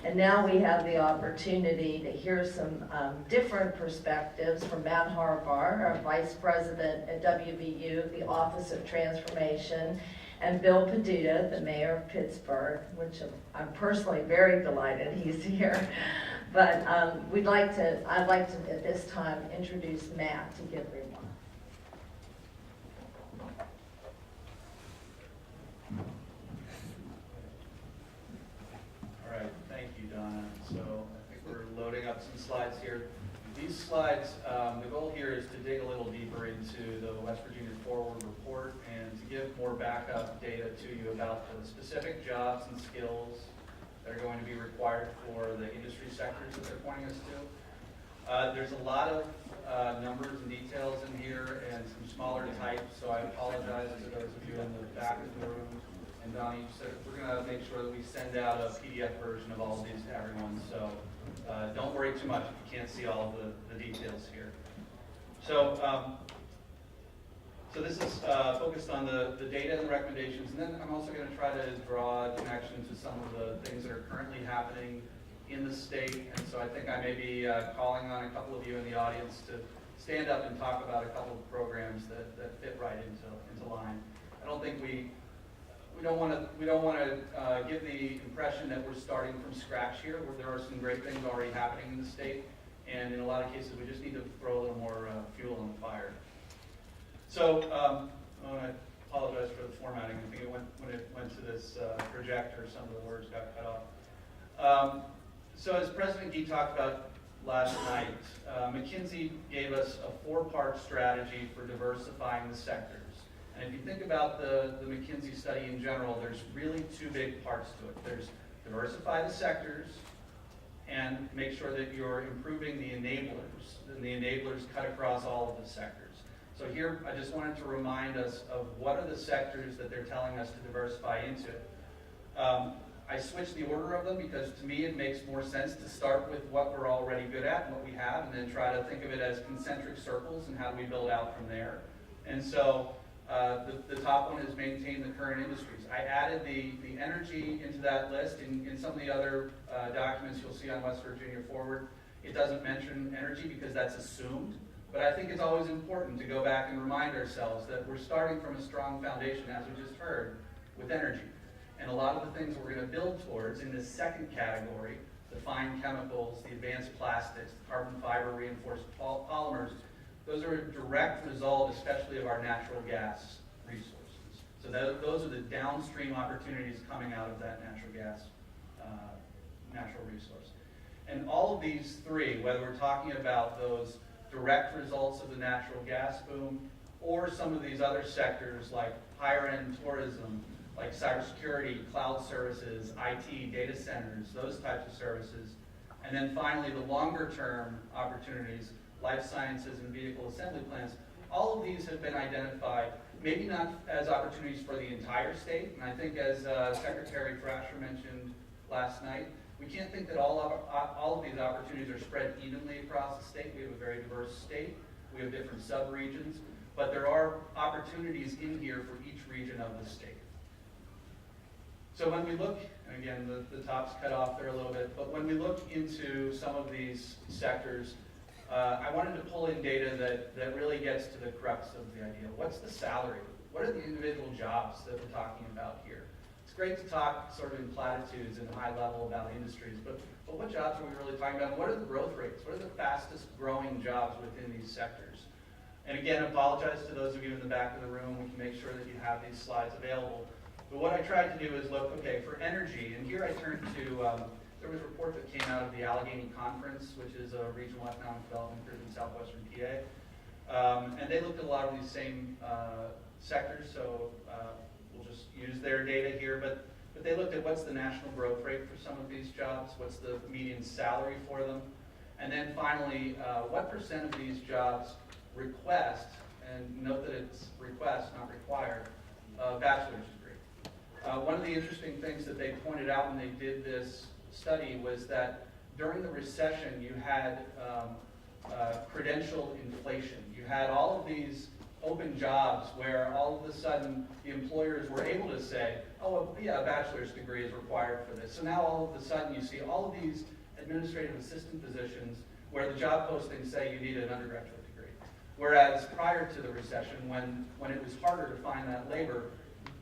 And now we have the opportunity to hear some different perspectives from Matt Harbaugh, our Vice President at WVU, the Office of Transformation, and Bill Peduto, the Mayor of Pittsburgh, which I'm personally very delighted he's here. But I'd like to, at this time, introduce Matt to give remarks. All right, thank you, Donna. So I think we're loading up some slides here. These slides, the goal here is to dig a little deeper into the West Virginia Forward report and to give more backup data to you about the specific jobs and skills that are going to be required for the industry sectors that they're pointing us to. There's a lot of numbers and details in here and some smaller type, so I apologize to those of you in the back of the room. And Donnie said we're going to make sure that we send out a PDF version of all of these to everyone, so don't worry too much if you can't see all of the details here. So, so this is focused on the data and the recommendations, and then I'm also going to try to draw a connection to some of the things that are currently happening in the state. And so I think I may be calling on a couple of you in the audience to stand up and talk about a couple of programs that fit right into line. I don't think we don't want to give the impression that we're starting from scratch here, where there are some great things already happening in the state, and in a lot of cases we just need to throw a little more fuel on the fire. So I apologize for the formatting. I think when it went to this projector, some of the words got cut off. So as President Gee talked about last night, McKinsey gave us a 4-part strategy for diversifying the sectors. And if you think about the McKinsey study in general, there's really 2 big parts to it. There's diversify the sectors and make sure that you're improving the enablers. And the enablers cut across all of the sectors. So here, I just wanted to remind us of what are the sectors that they're telling us to diversify into. I switched the order of them because to me it makes more sense to start with what we're already good at and what we have, and then try to think of it as concentric circles and how do we build out from there. And so the top one is maintain the current industries. I added the energy into that list. In some of the other documents you'll see on West Virginia Forward, it doesn't mention energy because that's assumed. But I think it's always important to go back and remind ourselves that we're starting from a strong foundation, as we just heard, with energy. And a lot of the things we're going to build towards in this second category, the fine chemicals, the advanced plastics, the carbon fiber reinforced polymers, those are a direct result, especially of our natural gas resources. So those are the downstream opportunities coming out of that natural gas, natural resource. And all of these 3, whether we're talking about those direct results of the natural gas boom, or some of these other sectors like higher-end tourism, like cybersecurity, cloud services, IT, data centers, those types of services. And then finally, the longer-term opportunities, life sciences and vehicle assembly plants, all of these have been identified, maybe not as opportunities for the entire state, and I think as Secretary Thrasher mentioned last night, we can't think that all of these opportunities are spread evenly across the state. We have a very diverse state. We have different sub-regions, but there are opportunities in here for each region of the state. So when we look, and again, the top's cut off there a little bit, but when we look into some of these sectors, I wanted to pull in data that really gets to the crux of the idea. What's the salary? What are the individual jobs that we're talking about here? It's great to talk sort of in platitudes and high level about industries, but what jobs are we really talking about? What are the growth rates? What are the fastest growing jobs within these sectors? And again, apologize to those of you in the back of the room. We can make sure that you have these slides available. But what I tried to do is look, okay, for energy, and here I turned to, there was a report that came out of the Allegheny Conference, which is a regional economic development group in southwestern PA. And they looked at a lot of these same sectors, so we'll just use their data here. But they looked at what's the national growth rate for some of these jobs, what's the median salary for them, and then finally, what % of these jobs request, and note that it's request, not required, a bachelor's degree. One of the interesting things that they pointed out when they did this study was that during the recession you had credential inflation. You had all of these open jobs where all of a sudden the employers were able to say, oh, yeah, a bachelor's degree is required for this. So now all of a sudden you see all of these administrative assistant positions where the job postings say you need an undergraduate degree. Whereas prior to the recession, when it was harder to find that labor,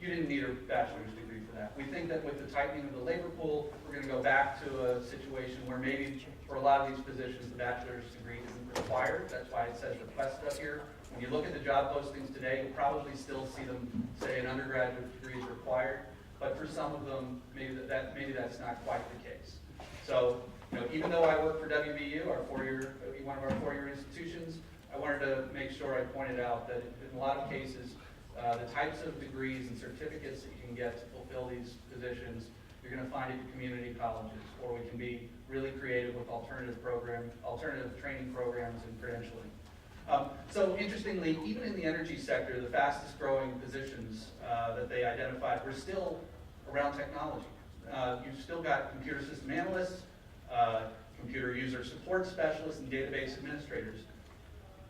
you didn't need a bachelor's degree for that. We think that with the tightening of the labor pool, we're going to go back to a situation where maybe for a lot of these positions, the bachelor's degree isn't required. That's why it says requested up here. When you look at the job postings today, you'll probably still see them say an undergraduate degree is required. But for some of them, maybe that's not quite the case. So, even though I work for WVU, one of our four-year institutions, I wanted to make sure I pointed out that in a lot of cases, the types of degrees and certificates that you can get to fulfill these positions, you're going to find at community colleges, or we can be really creative with alternative training programs and credentialing. So interestingly, even in the energy sector, the fastest growing positions that they identified were still around technology. You've still got computer system analysts, computer user support specialists, and database administrators.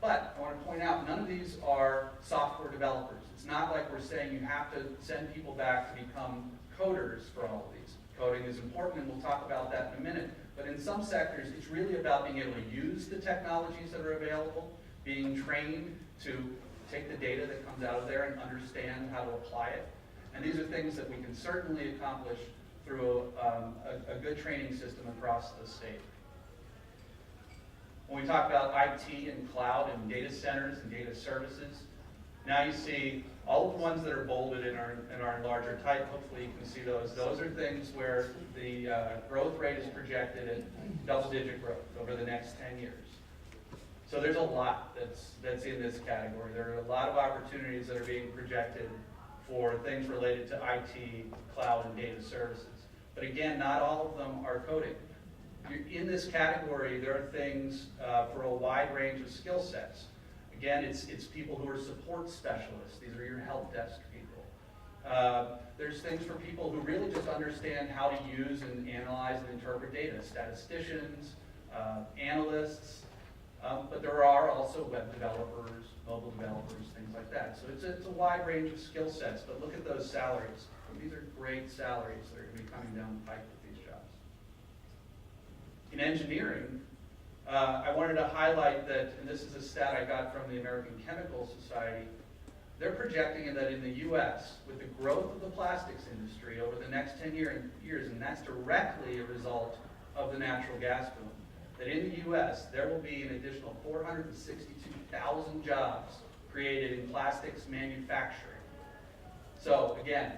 But I want to point out, none of these are software developers. It's not like we're saying you have to send people back to become coders for all of these. Coding is important, and we'll talk about that in a minute. But in some sectors, it's really about being able to use the technologies that are available, being trained to take the data that comes out of there and understand how to apply it. And these are things that we can certainly accomplish through a good training system across the state. When we talk about IT and cloud and data centers and data services, now you see all of the ones that are bolded in our larger type. Hopefully you can see those. Those are things where the growth rate is projected at double-digit growth over the next 10 years. So there's a lot that's in this category. There are a lot of opportunities that are being projected for things related to IT, cloud, and data services. But again, not all of them are coding. In this category, there are things for a wide range of skill sets. Again, it's people who are support specialists. These are your help desk people. There's things for people who really just understand how to use and analyze and interpret data. Statisticians, analysts, but there are also web developers, mobile developers, things like that. So it's a wide range of skill sets, but look at those salaries. These are great salaries that are going to be coming down the pike with these jobs. In engineering, I wanted to highlight that, and this is a stat I got from the American Chemical Society, they're projecting that in the U.S., with the growth of the plastics industry over the next 10 years, and that's directly a result of the natural gas boom, that in the U.S., there will be an additional 462,000 jobs created in plastics manufacturing. So again,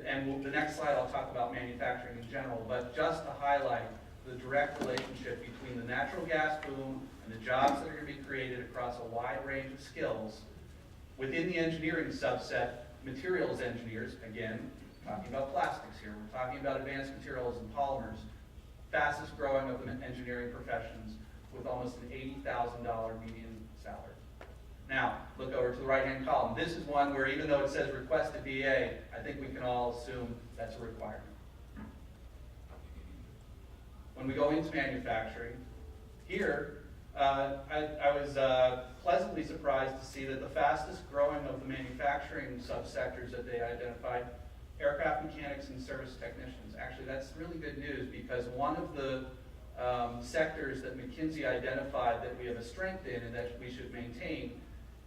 and the next slide I'll talk about manufacturing in general, but just to highlight the direct relationship between the natural gas boom and the jobs that are going to be created across a wide range of skills. Within the engineering subset, materials engineers, again, talking about plastics here, we're talking about advanced materials and polymers, fastest growing of the engineering professions with almost an $80,000 median salary. Now, look over to the right-hand column. This is one where even though it says requested BA, I think we can all assume that's a requirement. When we go into manufacturing, here, I was pleasantly surprised to see that the fastest growing of the manufacturing subsectors that they identified, aircraft mechanics and service technicians. Actually, that's really good news because one of the sectors that McKinsey identified that we have a strength in and that we should maintain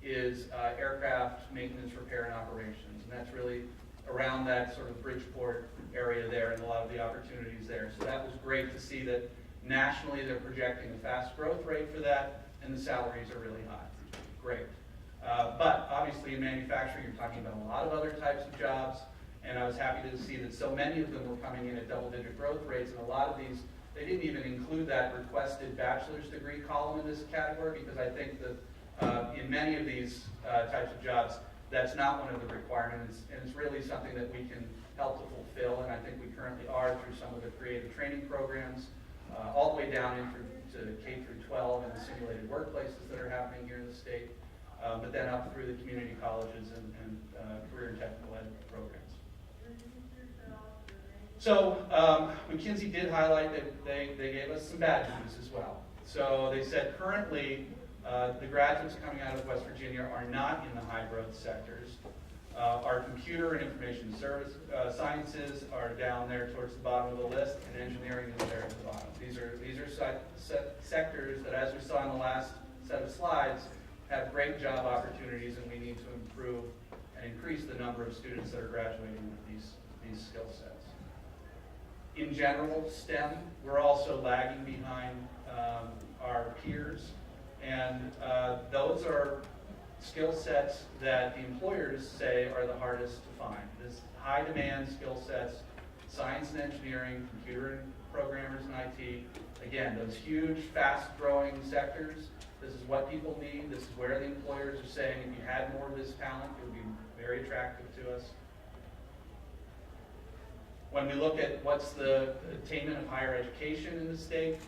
is aircraft maintenance, repair, and operations. And that's really around that sort of Bridgeport area there and a lot of the opportunities there. So that was great to see that nationally they're projecting a fast growth rate for that and the salaries are really high. Great. But obviously in manufacturing you're talking about a lot of other types of jobs, and I was happy to see that so many of them were coming in at double-digit growth rates, and a lot of these, they didn't even include that requested bachelor's degree column in this category because I think that in many of these types of jobs, that's not one of the requirements, and it's really something that we can help to fulfill, and I think we currently are through some of the creative training programs, all the way down into K through 12 and the simulated workplaces that are happening here in the state, but then up through the community colleges and career and technical ed programs. So McKinsey did highlight that they gave us some bad news as well. So they said currently The graduates coming out of West Virginia are not in the high growth sectors. Our computer and information service sciences are down there towards the bottom of the list, and engineering is there at the bottom. These are sectors that, as we saw in the last set of slides, have great job opportunities, and we need to improve and increase the number of students that are graduating with these skill sets. In general, STEM, we're also lagging behind our peers, and those are skill sets that the employers say are the hardest to find. This high demand skill sets, science and engineering, computer and programmers and IT, again, those huge, fast growing sectors, this is what people need, this is where the employers are saying if you had more of this talent, it would be very attractive to us. When we look at what's the attainment of higher education in the state,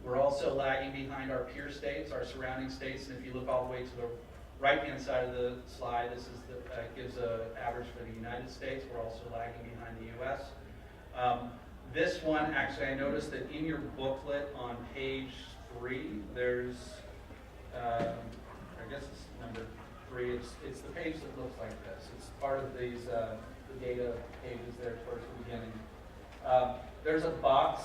we're also lagging behind our peer states, our surrounding states, and if you look all the way to the right-hand side of the slide, this is gives an average for the United States. We're also lagging behind the U.S. This one, actually, I noticed that in your booklet on page 3, there's, I guess it's number 3. It's the page that looks like this. It's part of these the data pages there towards the beginning. There's a box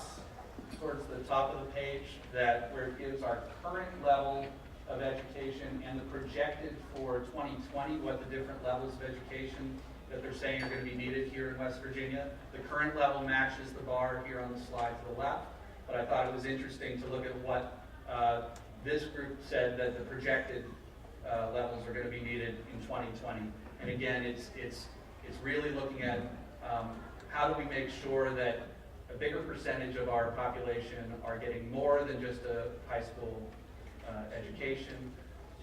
towards the top of the page where it gives our current level of education and the projected for 2020, what the different levels of education that they're saying are going to be needed here in West Virginia. The current level matches the bar here on the slide to the left, but I thought it was interesting to look at what this group said that the projected levels are going to be needed in 2020. And again, it's really looking at how do we make sure that a bigger percentage of our population are getting more than just a high school education.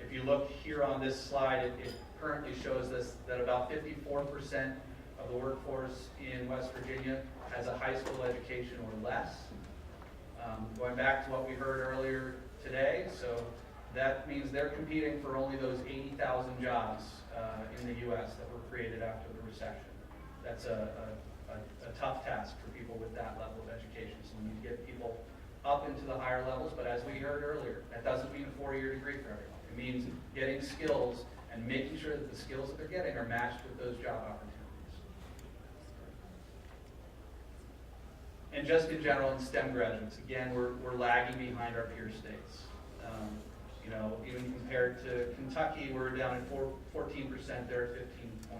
If you look here on this slide, it currently shows us that about 54% of the workforce in West Virginia has a high school education or less. Going back to what we heard earlier today, so that means they're competing for only those 80,000 jobs in the U.S. that were created after the recession. That's a tough task for people with that level of education. So we need to get people up into the higher levels, but as we heard earlier, that doesn't mean a 4-year degree for everyone. It means getting skills and making sure that the skills that they're getting are matched with those job opportunities. And just in general, in STEM graduates, again, we're lagging behind our peer states. Even compared to Kentucky, we're down at 14%, they're at 15.4%.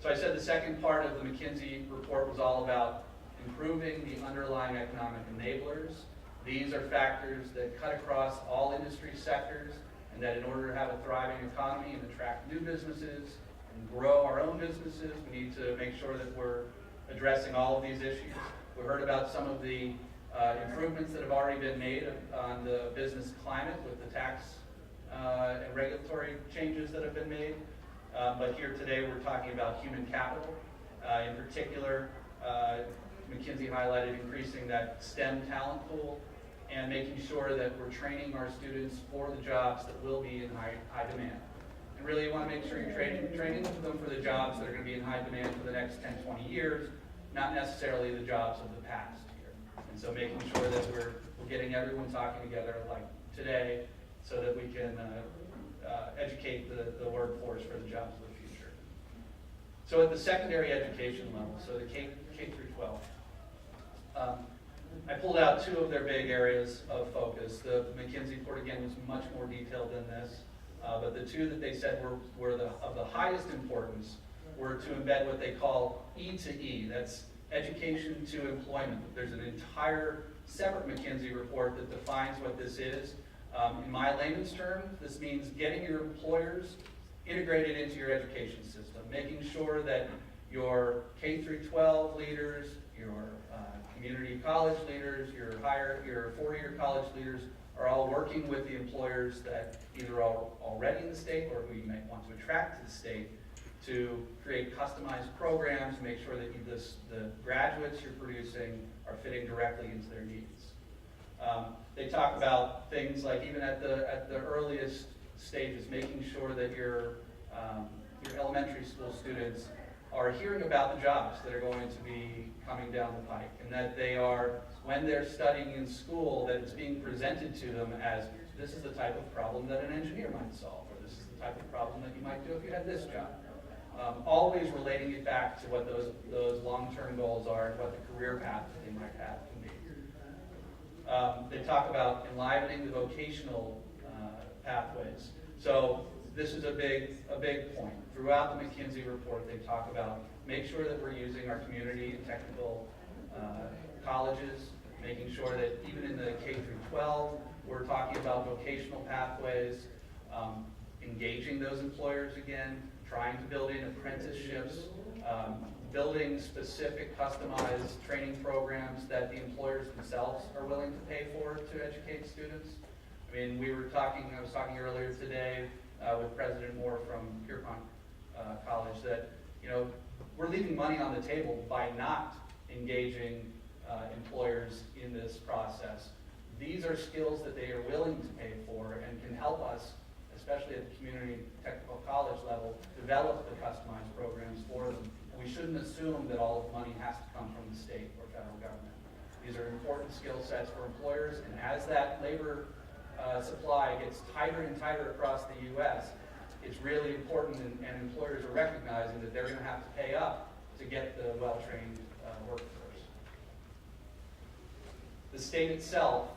So I said the second part of the McKinsey report was all about improving the underlying economic enablers. These are factors that cut across all industry sectors, and that in order to have a thriving economy and attract new businesses and grow our own businesses, we need to make sure that we're addressing all of these issues. We heard about some of the improvements that have already been made on the business climate with the tax and regulatory changes that have been made. But here today we're talking about human capital. In particular, McKinsey highlighted increasing that STEM talent pool and making sure that we're training our students for the jobs that will be in high demand. And really you want to make sure you're training them for the jobs that are going to be in high demand for the next 10, 20 years, not necessarily the jobs of the past here. And so making sure that we're getting everyone talking together like today so that we can educate the workforce for the jobs of the future. So at the secondary education level, so the K through 12, I pulled out 2 of their big areas of focus. The McKinsey report, again, was much more detailed than this, but the 2 that they said were of the highest importance were to embed what they call E to E. That's education to employment. There's an entire separate McKinsey report that defines what this is. In my layman's terms, this means getting your employers integrated into your education system, making sure that your K through 12 leaders, your community college leaders, your 4-year college leaders are all working with the employers that either are already in the state or who you might want to attract to the state to create customized programs, make sure that the graduates you're producing are fitting directly into their needs. They talk about things like even at the earliest stages, making sure that your elementary school students are hearing about the jobs that are going to be coming down the pike, and that they are, when they're studying in school, that it's being presented to them as, this is the type of problem that an engineer might solve, or this is the type of problem that you might do if you had this job. Always relating it back to what those long-term goals are and what the career path that they might have can be. They talk about enlivening the vocational pathways. So this is a big point. Throughout the McKinsey report, they talk about make sure that we're using our community and technical colleges, making sure that even in the K through 12, we're talking about vocational pathways, engaging those employers again, trying to build in apprenticeships, building specific customized training programs that the employers themselves are willing to pay for to educate students. I mean, I was talking earlier today with President Moore from Pierpont College that, we're leaving money on the table by not engaging employers in this process. These are skills that they are willing to pay for and can help us, especially at the community technical college level, develop the customized programs for them. We shouldn't assume that all of the money has to come from the state or federal government. These are important skill sets for employers, and as that labor supply gets tighter and tighter across the U.S., it's really important, and employers are recognizing that they're going to have to pay up to get the well-trained workforce. The state itself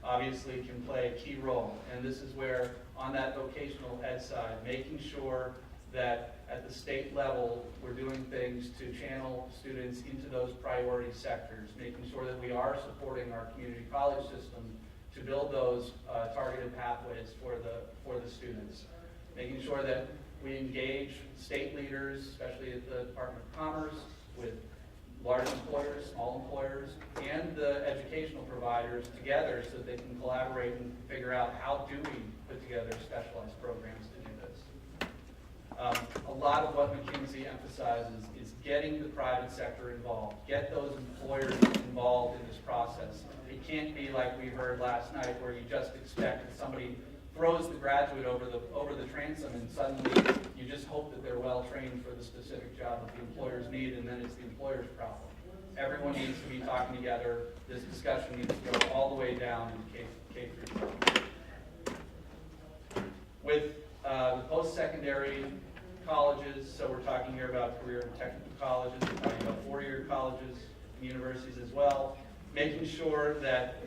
obviously can play a key role, and this is where, on that vocational ed side, making sure that at the state level we're doing things to channel students into those priority sectors, making sure that we are supporting our community college system to build those targeted pathways for the students, making sure that we engage state leaders, especially at the Department of Commerce, with large employers, small employers, and the educational providers together so that they can collaborate and figure out how do we put together specialized programs to do this. A lot of what McKinsey emphasizes is getting the private sector involved, get those employers involved in this process. It can't be like we heard last night where you just expect that somebody throws the graduate over the transom and suddenly you just hope that they're well trained for the specific job that the employers need, and then it's the employer's problem. Everyone needs to be talking together. This discussion needs to go all the way down into K through 12. With the post-secondary colleges, so we're talking here about career and technical colleges, we're talking about four-year colleges and universities as well, making sure that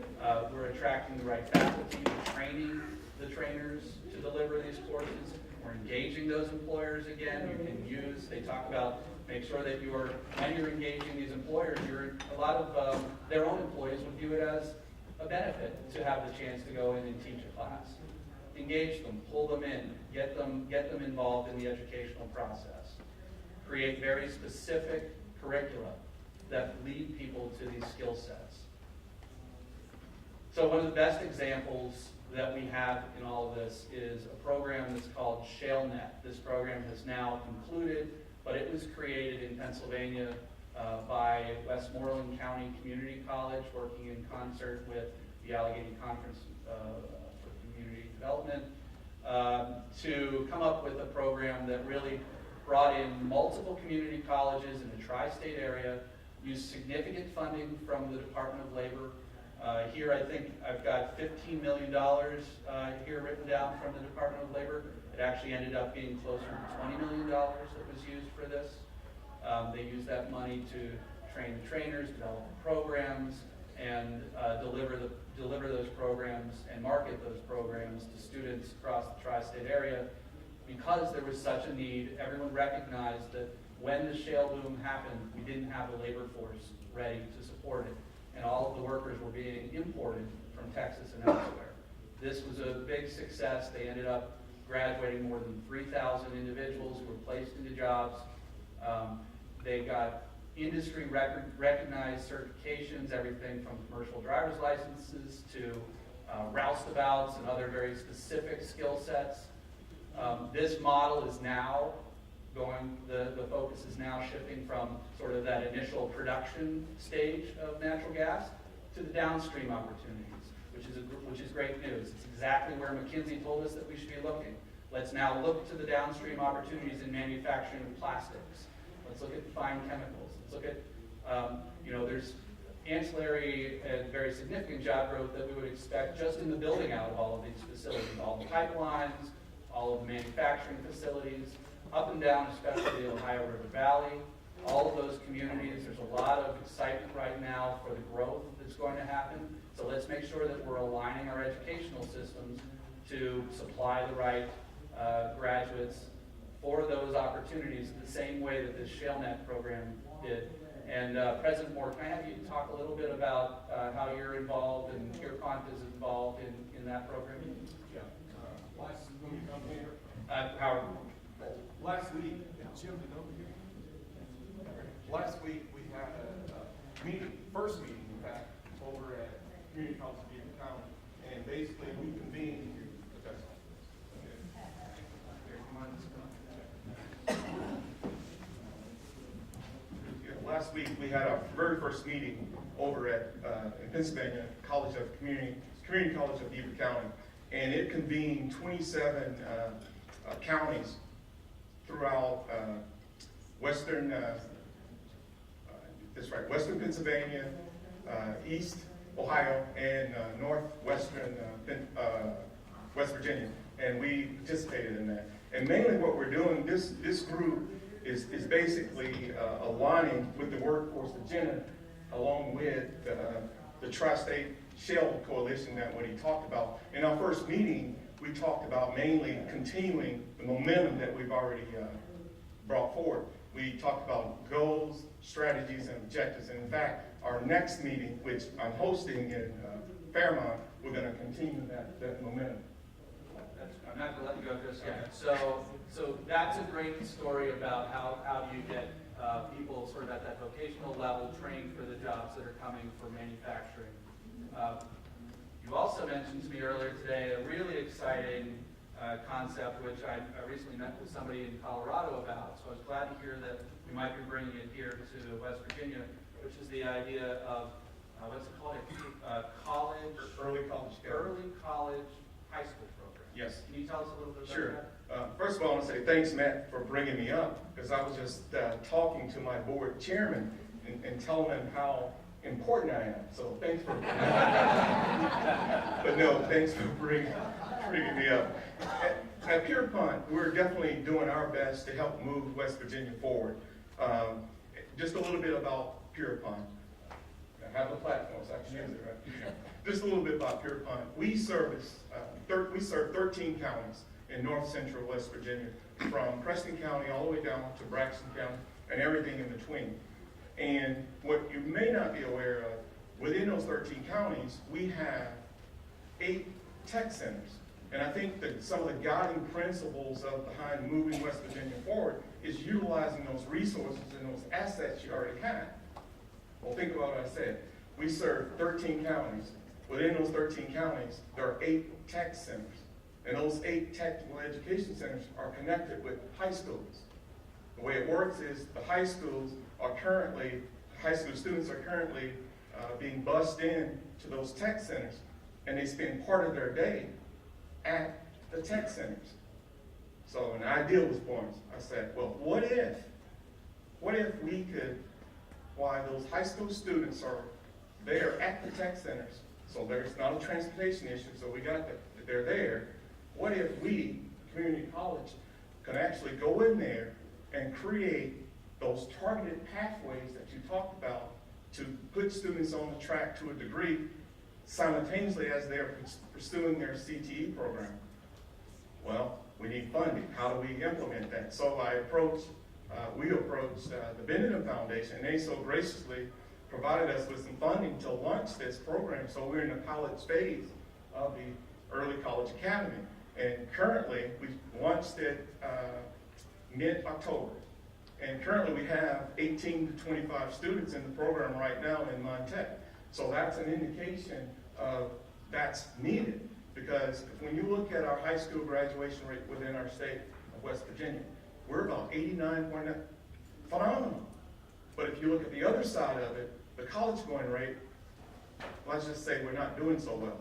we're attracting the right faculty, we're training the trainers to deliver these courses. We're engaging those employers again. You can use, they talk about, make sure that when you're engaging these employers, a lot of their own employees would view it as a benefit to have the chance to go in and teach a class. Engage them, pull them in, get them involved in the educational process. Create very specific curricula that lead people to these skill sets. So one of the best examples that we have in all of this is a program that's called ShaleNet. This program has now concluded, but it was created in Pennsylvania by Westmoreland County Community College, working in concert with the Allegheny Conference for Community Development, to come up with a program that really brought in multiple community colleges in the tri-state area, used significant funding from the Department of Labor. Here I think I've got $15 million here written down from the Department of Labor. It actually ended up being closer to $20 million that was used for this. They used that money to train the trainers, develop the programs, and deliver those programs and market those programs to students across the tri-state area. Because there was such a need, everyone recognized that when the shale boom happened, we didn't have a labor force ready to support it. And all of the workers were being imported from Texas and elsewhere. This was a big success. They ended up graduating more than 3,000 individuals who were placed into jobs. They got industry recognized certifications, everything from commercial driver's licenses to roustabouts and other very specific skill sets. This model is now the focus is now shifting from sort of that initial production stage of natural gas to the downstream opportunities, which is great news. It's exactly where McKinsey told us that we should be looking. Let's now look to the downstream opportunities in manufacturing of plastics, Let's look at fine chemicals. Let's look at, there's ancillary and very significant job growth that we would expect just in the building out of all of these facilities, all the pipelines, all of the manufacturing facilities, up and down, especially the Ohio River Valley, all of those communities. There's a lot of excitement right now for the growth that's going to happen. So let's make sure that we're aligning our educational systems to supply the right graduates for those opportunities the same way that the ShaleNet program did. And President Moore, can I have you talk a little bit about how you're involved and Pierpont is involved in that program? Yeah. Last week, Howard. Last week, Jim, last week we had a meeting, first meeting, in fact, over at Community College of Beaver County, and basically we convened. Last week we had our very first meeting over at in Pennsylvania Community College of Beaver County, and it convened 27 counties throughout Western Pennsylvania, East Ohio, and northwestern West Virginia, and we participated in that. And mainly what we're doing, this group is basically aligning with the workforce agenda, along with the Tri-State Shale Coalition that what he talked about. In our first meeting, we talked about mainly continuing the momentum that we've already brought forward. We talked about goals, strategies, and objectives. And in fact, our next meeting, which I'm hosting in Fairmont, we're going to continue that momentum. I'm not going to let you go just yet. So that's a great story about how do you get people sort of at that vocational level trained for the jobs that are coming for manufacturing. You also mentioned to me earlier today a really exciting concept, which I recently met with somebody in Colorado about. So I was glad to hear that we might be bringing it here to West Virginia, which is the idea of, what's it called? Early college high school program. Yes. Can you tell us a little bit about Sure. that? First of all, I want to say thanks, Matt, for bringing me up, because I was just talking to my board chairman and telling him how important I am. So thanks for but no, thanks for bringing me up. At Pierpont, we're definitely doing our best to help move West Virginia forward. Just a little bit about Pierpont. I have a platform, so I can use it, right? Just a little bit about Pierpont. We serve 13 counties in north central West Virginia, from Preston County all the way down to Braxton County and everything in between. And what you may not be aware of, within those 13 counties, we have 8 tech centers. And I think that some of the guiding principles behind moving West Virginia forward is utilizing those resources and those assets you already have. Well, think about what I said. We serve 13 counties. Within those 13 counties, there are 8 tech centers. And those 8 technical education centers are connected with high schools. The way it works is the high school students are currently being bused in to those tech centers, and they spend part of their day at the tech centers. So an idea was born. I said, well, what if we could, while those high school students are there at the tech centers, so there's not a transportation issue, so they're there, what if we, community college, can actually go in there and create those targeted pathways that you talked about to put students on the track to a degree simultaneously as they're pursuing their CTE program? Well, we need funding. How do we implement that? So we approached the Benedict Foundation, and they so graciously provided us with some funding to launch this program. So we're in the college phase of the Early College Academy. And currently, we launched it mid-October. And currently we have 18 to 25 students in the program right now in Montech. So that's an indication of that's needed, because when you look at our high school graduation rate within our state of West Virginia, we're about 89.9, phenomenal. But if you look at the other side of it, the college going rate, let's just say we're not doing so well.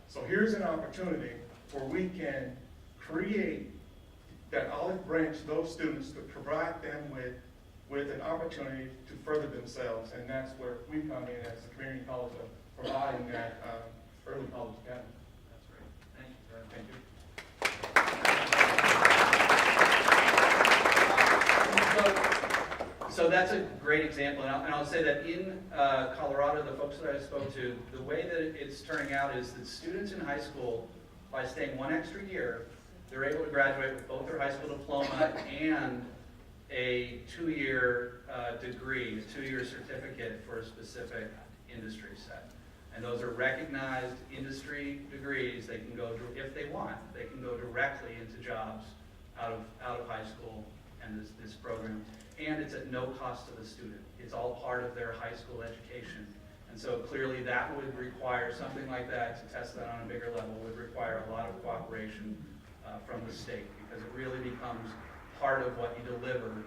So here's an opportunity where we can create that olive branch to those students to provide them with with an opportunity to further themselves, and that's where we come in as a community college of providing that early college academy. That's great. Thank you, Fred. Thank you. So that's a great example, and I'll say that in Colorado, the folks that I spoke to, the way that it's turning out is that students in high school, by staying one extra year, they're able to graduate with both their high school diploma and a 2-year degree, a 2-year certificate for a specific industry set. And those are recognized industry degrees. They can go, if they want, they can go directly into jobs out of high school and this program. And it's at no cost to the student. It's all part of their high school education. And so clearly that would require something like that, to test that on a bigger level, would require a lot of cooperation from the state, because it really becomes part of what you deliver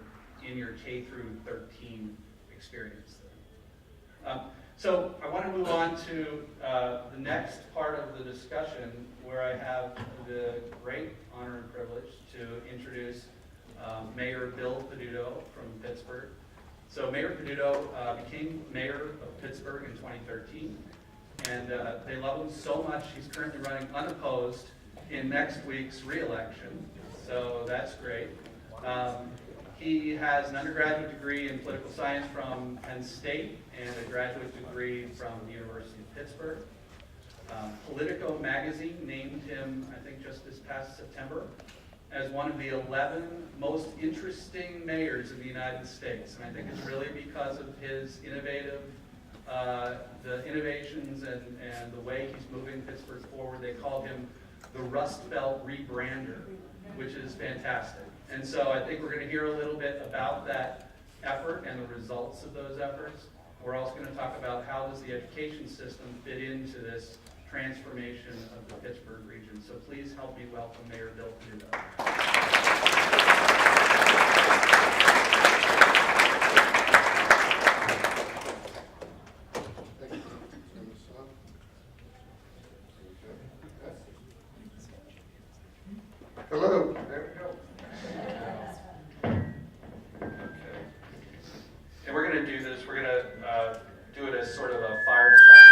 in your K through 13 experience there. So I want to move on to the next part of the discussion, where I have the great honor and privilege to introduce Mayor Bill Peduto from Pittsburgh. So Mayor Peduto became mayor of Pittsburgh in 2013, and they love him so much he's currently running unopposed in next week's re-election, so that's great. He has an undergraduate degree in political science from Penn State and a graduate degree from the University of Pittsburgh. Politico magazine named him, I think just this past September, as one of the 11 most interesting mayors in the United States. And I think it's really because of his the innovations and the way he's moving Pittsburgh forward. They called him the Rust Belt Rebrander, which is fantastic. And so I think we're going to hear a little bit about that effort and the results of those efforts. We're also going to talk about how does the education system fit into this transformation of the Pittsburgh region. So please help me welcome Mayor Bill Peduto. Hello. There we go. And we're going to do this, we're going to do it as sort of a fireside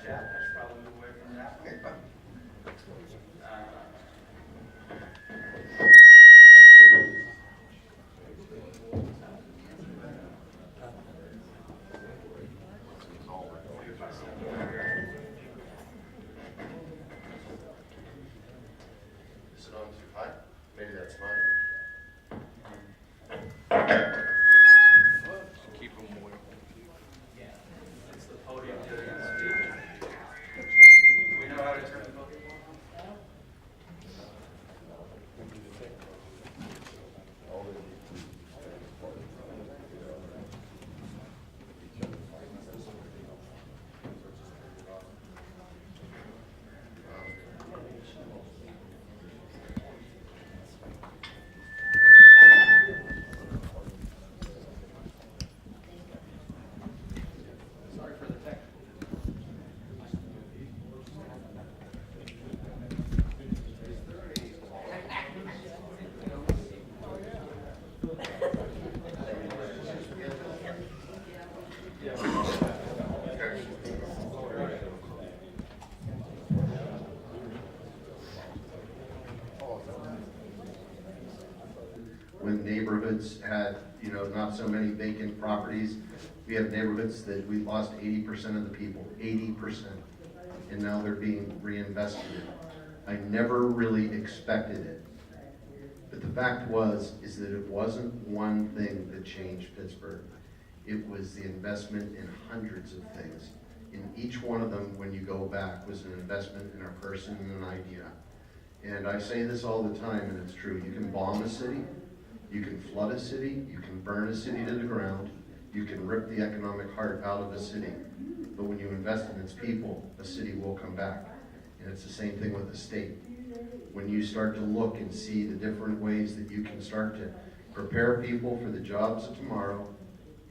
chat. I should probably move away from that. Is it on too high? Maybe that's mine. Keep them away. Yeah, it's the podium doing the speech. Do we know how to turn the podium on? Sorry for the technical. When neighborhoods had, not so many vacant properties, we have neighborhoods that we lost 80% of the people, 80%, and now they're being reinvested in. I never really expected it. But the fact is that it wasn't one thing that changed Pittsburgh. It was the investment in hundreds of things. In each one of them, when you go back, was an investment in a person and an idea. And I say this all the time, and it's true. You can bomb a city, you can flood a city, you can burn a city to the ground, you can rip the economic heart out of a city. But when you invest in its people, a city will come back. And it's the same thing with the state. When you start to look and see the different ways that you can start to prepare people for the jobs of tomorrow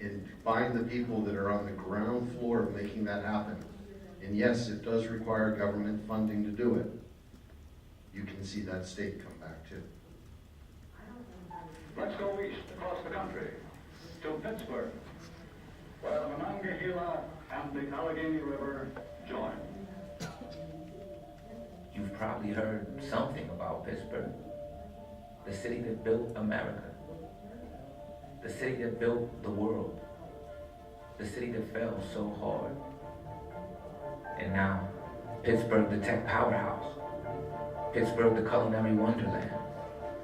and find the people that are on the ground floor of making that happen. And yes, it does require government funding to do it. You can see that state come back too. Let's go east across the country to Pittsburgh, where the Monongahela and the Allegheny River join. You've probably heard something about Pittsburgh, the city that built America, the city that built the world, the city that fell so hard. And now, Pittsburgh, the tech powerhouse, Pittsburgh, the culinary wonderland,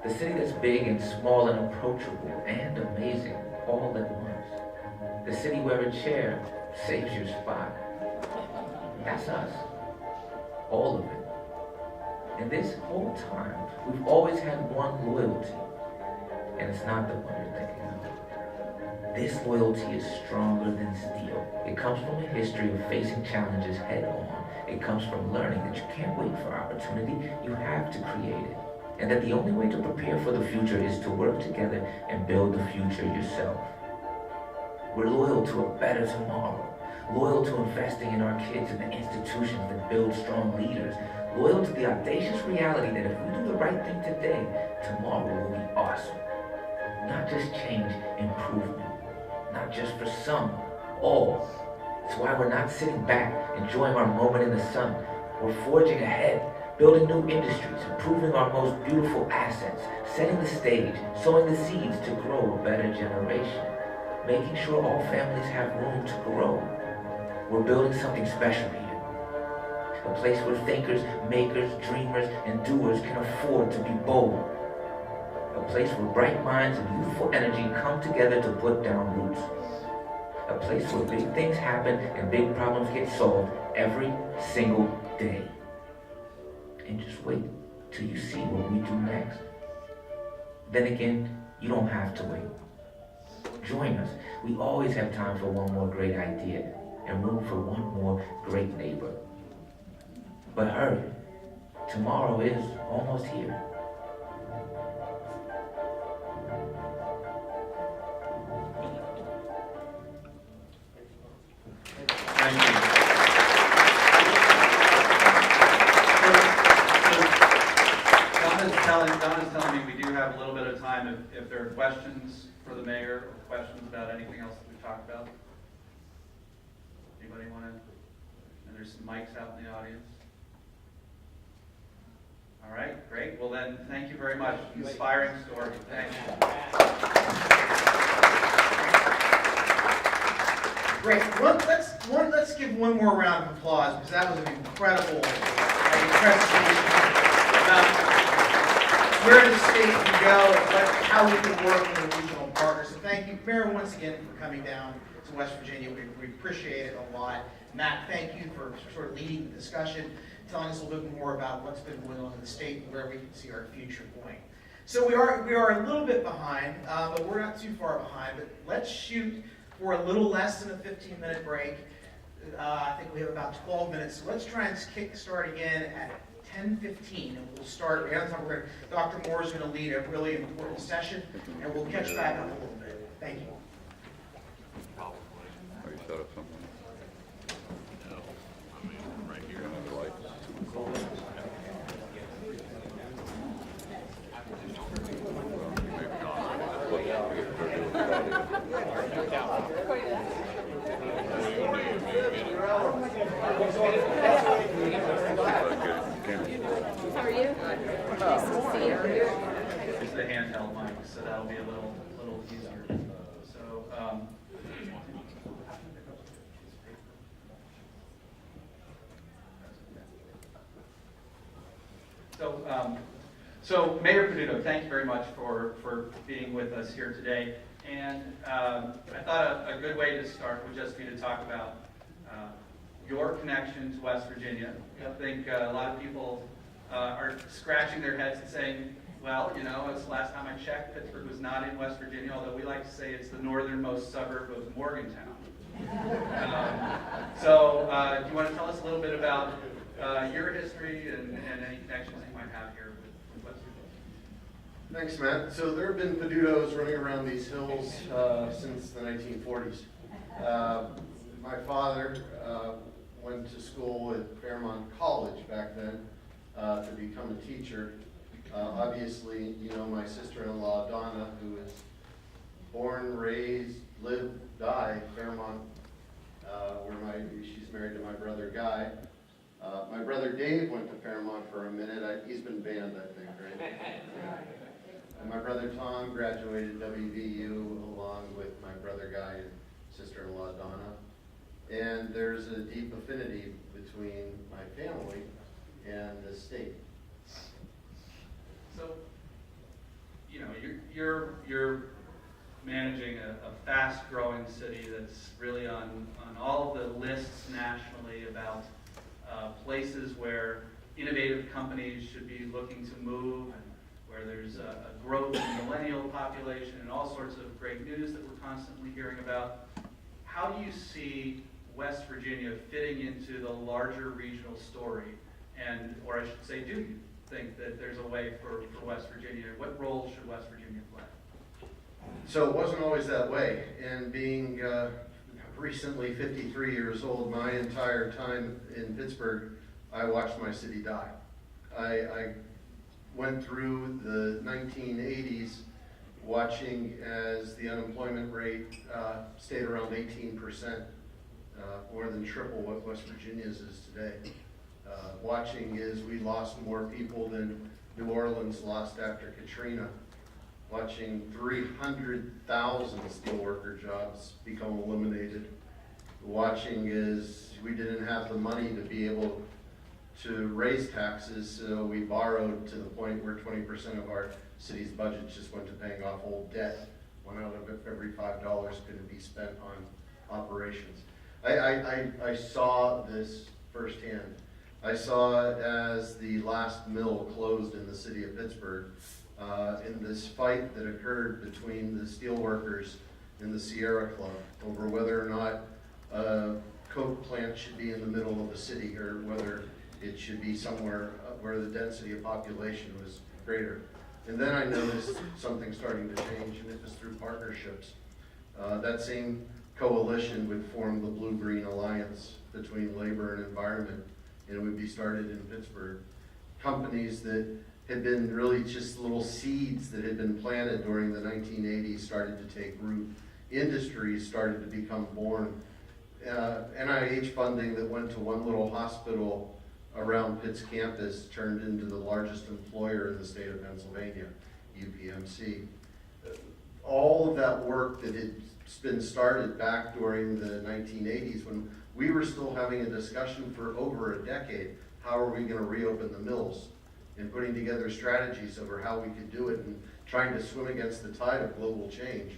the city that's big and small and approachable and amazing all at once, the city where a chair saves your spot. That's us, all of it. And this whole time, we've always had one loyalty, and it's not the one you're thinking of. This loyalty is stronger than steel. It comes from a history of facing challenges head on. It comes from learning that you can't wait for opportunity, you have to create it. And that the only way to prepare for the future is to work together and build the future yourself. We're loyal to a better tomorrow, loyal to investing in our kids and the institutions that build strong leaders, loyal to the audacious reality that if we do the right thing today, tomorrow will be awesome. Not just change, improvement. Not just for some, all. It's why we're not sitting back, enjoying our moment in the sun. We're forging ahead, building new industries, improving our most beautiful assets, setting the stage, sowing the seeds to grow a better generation, making sure all families have room to grow. We're building something special here. A place where thinkers, makers, dreamers, and doers can afford to be bold. A place where bright minds and youthful energy come together to put down roots. A place where big things happen and big problems get solved every single day. And just wait till you see what we do next. Then again, you don't have to wait. Join us. We always have time for one more great idea and room for one more great neighbor. But hurry, tomorrow is almost here. Thank you. Donna's telling me we do have a little bit of time if there are questions for the mayor or questions about anything else that we've talked about. Anybody want to? And there's some mics out in the audience. All right, great. Well then, thank you very much. Inspiring story. Thank you. Great. Let's give one more round of applause because that was an incredible presentation about where the state can go and how we can work with the regional partners. So thank you, Mayor, once again for coming down to West Virginia. We appreciate it a lot. Matt, thank you for sort of leading the discussion, telling us a little bit more about what's been going on in the state and where we can see our future going. So we are a little bit behind, but we're not too far behind. But let's shoot for a little less than a 15-minute break. I think we have about 12 minutes. So let's try and kick start again at 10:15, and we'll start. Dr. Moore is going to lead a really important session, and we'll catch back up a little bit. Thank you. Are you set up something? No. I mean, right here. The lights. How are you? Nice to see you. It's the handheld mic, so that'll be a little easier. So Mayor Peduto, thank you very much for being with us here today. And I thought a good way to start would just be to talk about your connection to West Virginia. I think a lot of people are scratching their heads and saying, well, you know, it's the last time I checked, Pittsburgh was not in West Virginia, although we like to say it's the northernmost suburb of Morgantown. Do you want to tell us a little bit about your history and any connections you might have here with West Virginia? Thanks, Matt. So there have been Pedutos running around these hills since the 1940s. My father went to school at Fairmont College back then to become a teacher. Obviously, you know my sister-in-law Donna, who is born, raised, lived, died Fairmont, she's married to my brother Guy. My brother Dave went to Fairmont for a minute. He's been banned, I think, right? And my brother Tom graduated WVU along with my brother Guy and sister-in-law Donna. And there's a deep affinity between my family and the state. So, you know, you're managing a fast-growing city that's really on all of the lists nationally about places where innovative companies should be looking to move, and where there's a growth in the millennial population and all sorts of great news that we're constantly hearing about. How do you see West Virginia fitting into the larger regional story? And, or I should say, do you think that there's a way for West Virginia? What role should West Virginia play? So it wasn't always that way. And being recently 53 years old, my entire time in Pittsburgh, I watched my city die. I went through the 1980s watching as the unemployment rate stayed around 18%, more than triple what West Virginia's is today. Watching as we lost more people than New Orleans lost after Katrina. Watching 300,000 steelworker jobs become eliminated. Watching as we didn't have the money to be able to raise taxes, so we borrowed to the point where 20% of our city's budget just went to paying off old debt. One out of every $5 couldn't be spent on operations. I saw this firsthand. I saw it as the last mill closed in the city of Pittsburgh, in this fight that occurred between the steelworkers and the Sierra Club over whether or not a coke plant should be in the middle of the city or whether it should be somewhere where the density of population was greater. And then I noticed something starting to change, and it was through partnerships. That same coalition would form the Blue-Green Alliance between labor and environment, and it would be started in Pittsburgh. Companies that had been really just little seeds that had been planted during the 1980s started to take root. Industries started to become born. NIH funding that went to one little hospital around Pitt's campus turned into the largest employer in the state of Pennsylvania, UPMC. All of that work that had been started back during the 1980s when we were still having a discussion for over a decade, how are we going to reopen the mills, and putting together strategies over how we could do it and trying to swim against the tide of global change.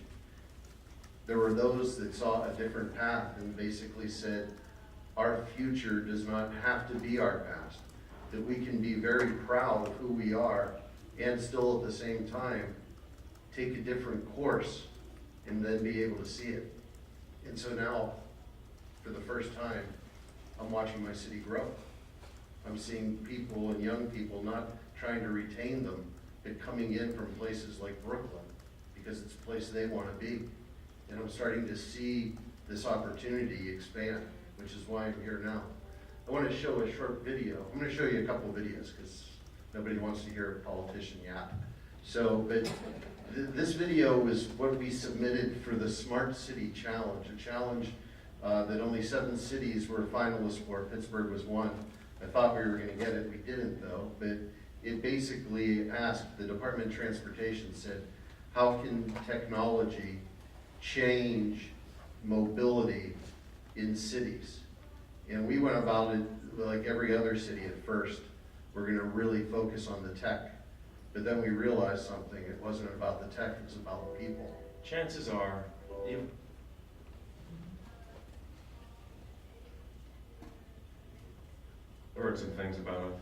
There were those that saw a different path and basically said, our future does not have to be our past, that we can be very proud of who we are and still at the same time take a different course and then be able to see it. And so now, for the first time, I'm watching my city grow. I'm seeing people and young people not trying to retain them, but coming in from places like Brooklyn because it's a place they want to be. And I'm starting to see this opportunity expand, which is why I'm here now. I want to show a short video. I'm going to show you a couple videos because nobody wants to hear a politician yap. So, but this video was what we submitted for the Smart City Challenge, a challenge that only 7 cities were finalists for. Pittsburgh was one. I thought we were going to get it. We didn't, though. But it basically asked, the Department of Transportation said, how can technology change mobility in cities? And we went about it like every other city at first. We're going to really focus on the tech. But then we realized something. It wasn't about the tech, it was about the people. Chances are, you heard some things about it.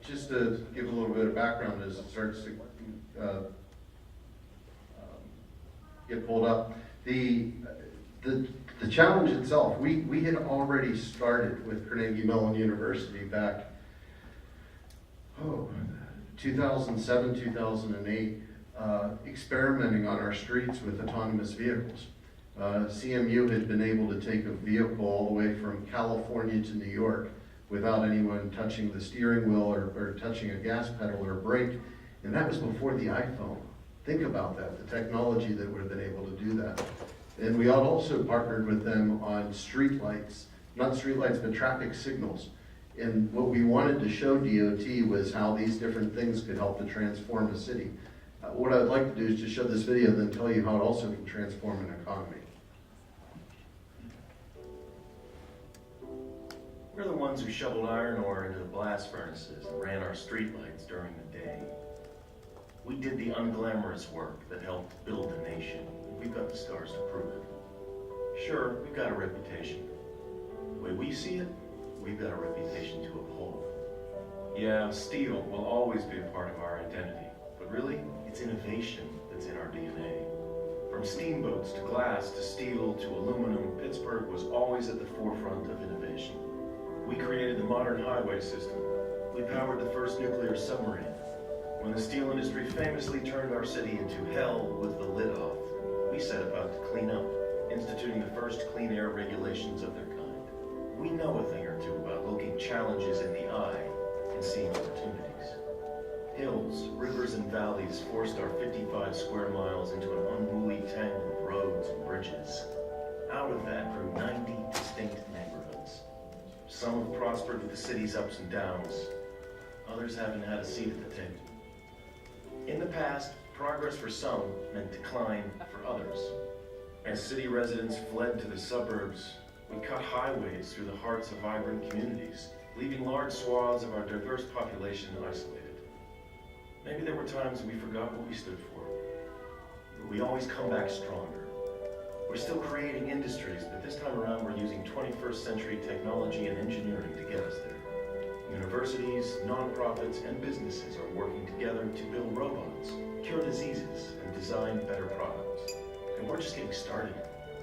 Just to give a little bit of background as it starts to get pulled up, the challenge itself, we had already started with Carnegie Mellon University back, 2007, 2008, experimenting on our streets with autonomous vehicles. CMU had been able to take a vehicle all the way from California to New York without anyone touching the steering wheel or touching a gas pedal or brake, and that was before the iPhone. Think about that, the technology that would have been able to do that. And we had also partnered with them on street lights, not street lights, but traffic signals. And what we wanted to show DOT was how these different things could help to transform a city. What I'd like to do is just show this video and then tell you how it also can transform an economy. We're the ones who shoveled iron ore into the blast furnaces and ran our streetlights during the day. We did the unglamorous work that helped build a nation. We've got the stars to prove it. Sure, we've got a reputation. The way we see it, we've got a reputation to uphold. Yeah, steel will always be a part of our identity, but really, it's innovation that's in our DNA. From steamboats to glass to steel to aluminum, Pittsburgh was always at the forefront of innovation. We created the modern highway system. We powered the first nuclear submarine. When the steel industry famously turned our city into hell with the lid off, we set about to clean up, instituting the first clean air regulations of their kind. We know a thing or two about looking challenges in the eye and seeing opportunities. Hills, rivers, and valleys forced our 55 square miles into an unruly tangle of roads and bridges. Out of that grew 90 distinct neighborhoods. Some have prospered with the city's ups and downs. Others haven't had a seat at the table. In the past, progress for some meant decline for others. As city residents fled to the suburbs, we cut highways through the hearts of vibrant communities, leaving large swaths of our diverse population isolated. Maybe there were times we forgot what we stood for, but we always come back stronger. We're still creating industries, but this time around we're using 21st century technology and engineering to get us there. Universities, nonprofits, and businesses are working together to build robots, cure diseases, and design better products. And we're just getting started.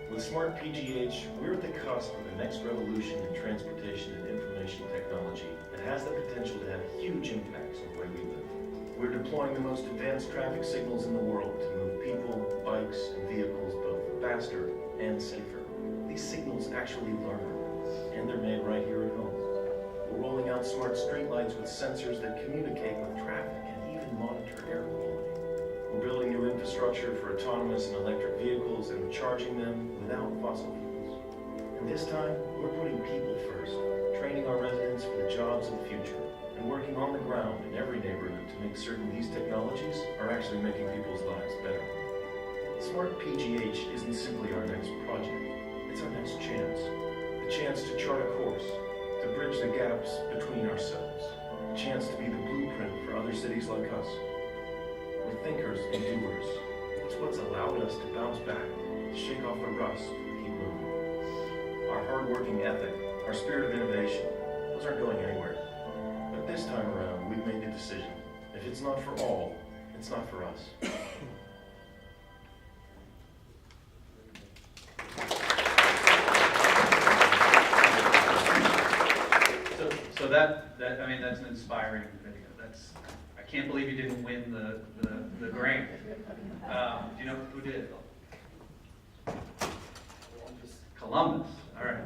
With Smart PGH, we're at the cusp of the next revolution in transportation and information technology that has the potential to have huge impacts on the way we live. We're deploying the most advanced traffic signals in the world to move people, bikes, and vehicles both faster and safer. These signals actually learn, and they're made right here at home. We're rolling out smart streetlights with sensors that communicate with traffic and even monitor air quality. We're building new infrastructure for autonomous and electric vehicles and charging them without fossil fuels. And this time, we're putting people first, training our residents for the jobs of the future, and working on the ground in every neighborhood to make certain these technologies are actually making people's lives better. Smart PGH isn't simply our next project, it's our next chance. The chance to chart a course, to bridge the gaps between ourselves, a chance to be the blueprint for other cities like us. We're thinkers and doers. It's what's allowed us to bounce back, to shake off the rust, and keep moving. Our hard-working ethic, our spirit of innovation, those aren't going anywhere. But this time around, we've made the decision. If it's not for all, it's not for us. So that I mean, that's an inspiring video. I can't believe you didn't win the grant. Do you know who did? Columbus. All right.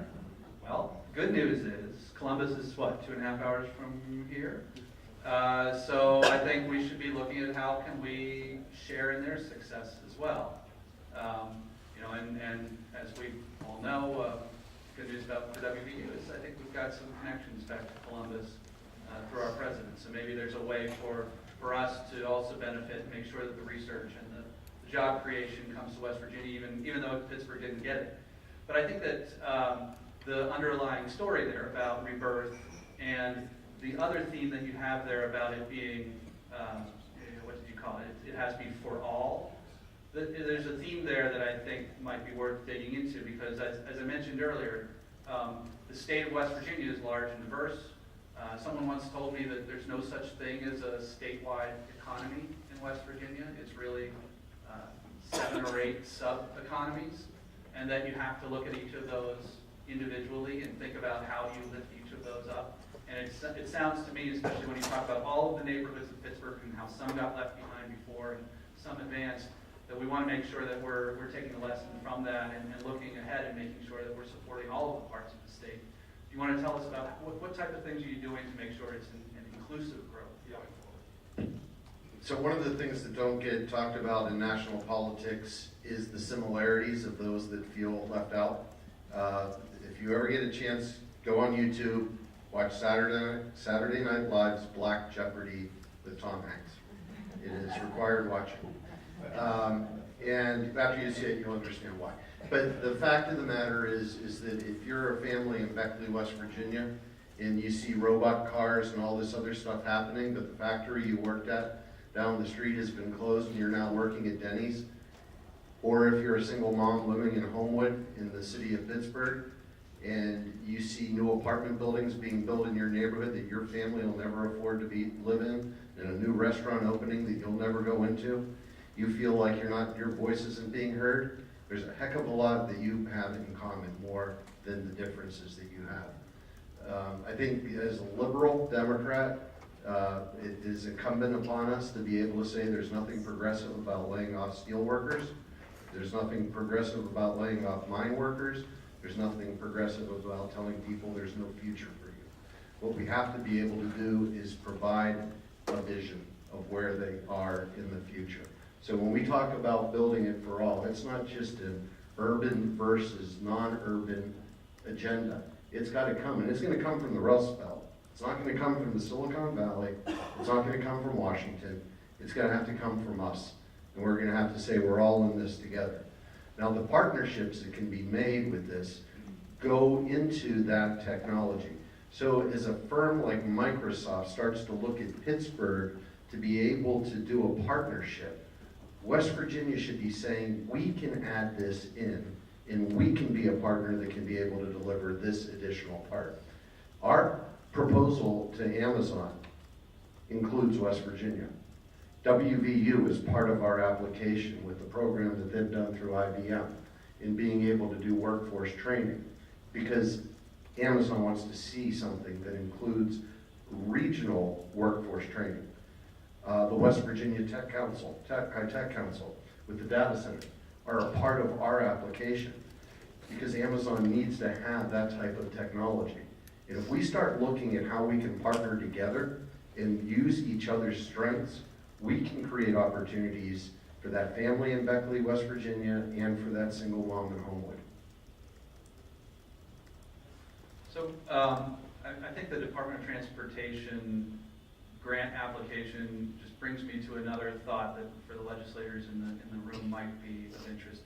Well, good news is Columbus is what, 2.5 hours from here? So I think we should be looking at how can we share in their success as well. And as we all know, good news for WVU is I think we've got some connections back to Columbus through our president. So maybe there's a way for us to also benefit and make sure that the research and the job creation comes to West Virginia, even though Pittsburgh didn't get it. But I think that the underlying story there about rebirth and the other theme that you have there about it being, what did you call it? It has to be for all. There's a theme there that I think might be worth digging into because, as I mentioned earlier, the state of West Virginia is large and diverse. Someone once told me that there's no such thing as a statewide economy in West Virginia. It's really 7 or 8 sub-economies, and that you have to look at each of those individually and think about how you lift each of those up And it sounds to me, especially when you talk about all of the neighborhoods of Pittsburgh and how some got left behind before and some advanced, that we want to make sure that we're taking a lesson from that and looking ahead and making sure that we're supporting all of the parts of the state. Do you want to tell us about what type of things are you doing to make sure it's an inclusive growth going forward? So one of the things that don't get talked about in national politics is the similarities of those that feel left out. If you ever get a chance, go on YouTube, watch Saturday Night Live's Black Jeopardy with Tom Hanks. It is required watching. And after you see it, you'll understand why. But the fact of the matter is that if you're a family in Beckley, West Virginia, and you see robot cars and all this other stuff happening, but the factory you worked at down the street has been closed and you're now working at Denny's, or if you're a single mom living in Homewood in the city of Pittsburgh, and you see new apartment buildings being built in your neighborhood that your family will never afford to live in, and a new restaurant opening that you'll never go into, you feel like your voice isn't being heard, there's a heck of a lot that you have in common, more than the differences that you have. I think as a liberal Democrat, it is incumbent upon us to be able to say there's nothing progressive about laying off steel workers, there's nothing progressive about laying off mine workers, there's nothing progressive about telling people there's no future for you. What we have to be able to do is provide a vision of where they are in the future. So when we talk about building it for all, it's not just an urban versus non-urban agenda. It's got to come, and it's going to come from the Rust Belt. It's not going to come from the Silicon Valley. It's not going to come from Washington. It's going to have to come from us, and we're going to have to say we're all in this together. Now, the partnerships that can be made with this go into that technology. So as a firm like Microsoft starts to look at Pittsburgh to be able to do a partnership, West Virginia should be saying, we can add this in, and we can be a partner that can be able to deliver this additional part. Our proposal to Amazon includes West Virginia. WVU is part of our application with the program that they've done through IBM in being able to do workforce training, because Amazon wants to see something that includes regional workforce training. The West Virginia Tech Council, High Tech Council, with the data center, are a part of our application because Amazon needs to have that type of technology. And if we start looking at how we can partner together and use each other's strengths, we can create opportunities for that family in Beckley, West Virginia, and for that single mom in Homewood. So I think the Department of Transportation grant application just brings me to another thought that for the legislators in the room might be of interest.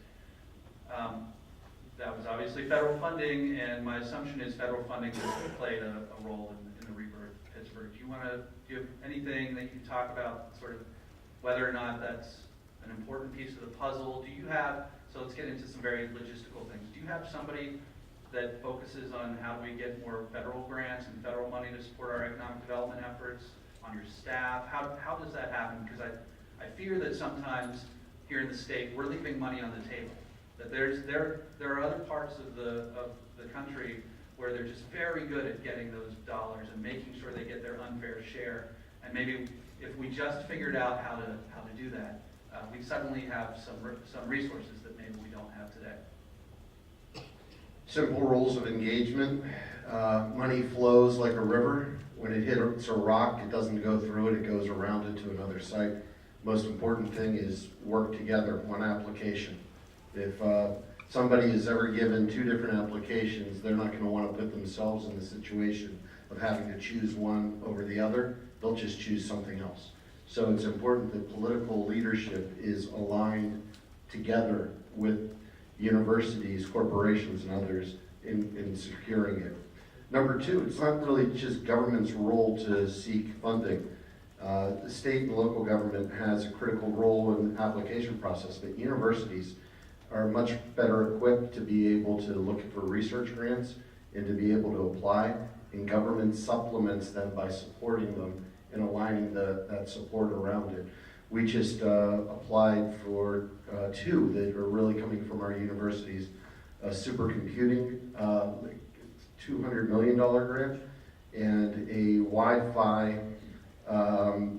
That was obviously federal funding, and my assumption is federal funding has played a role in the rebirth of Pittsburgh. Do you want to give anything that you can talk about, sort of whether or not that's an important piece of the puzzle? Do you have, so let's get into some very logistical things. Do you have somebody that focuses on how do we get more federal grants and federal money to support our economic development efforts on your staff? How does that happen? Because I fear that sometimes here in the state, we're leaving money on the table. That there are other parts of the country where they're just very good at getting those dollars and making sure they get their unfair share. And maybe if we just figured out how to do that, we suddenly have some resources that maybe we don't have today. Simple rules of engagement. Money flows like a river. When it hits a rock, it doesn't go through it, it goes around it to another site. Most important thing is work together, one application. If somebody is ever given two different applications, they're not going to want to put themselves in the situation of having to choose one over the other. They'll just choose something else. So it's important that political leadership is aligned together with universities, corporations, and others in securing it. Number two, it's not really just government's role to seek funding. The state and local government has a critical role in the application process, but universities are much better equipped to be able to look for research grants and to be able to apply, and government supplements them by supporting them and aligning that support around it. We just applied for two that are really coming from our universities, supercomputing, $200 million grant, and a Wi-Fi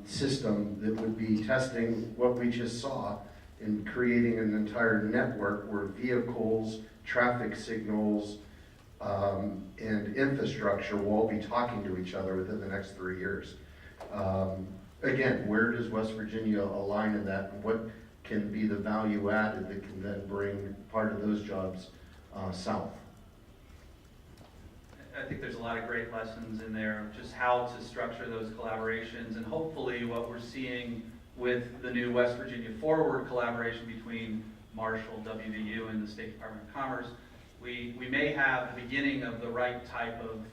system that would be testing what we just saw and creating an entire network where vehicles, traffic signals, and infrastructure will all be talking to each other within the next 3 years. Again, where does West Virginia align in that, and what can be the value added that can then bring part of those jobs south? I think there's a lot of great lessons in there of just how to structure those collaborations, and hopefully what we're seeing with the new West Virginia Forward collaboration between Marshall, WVU, and the State Department of Commerce, we may have the beginning of the right type of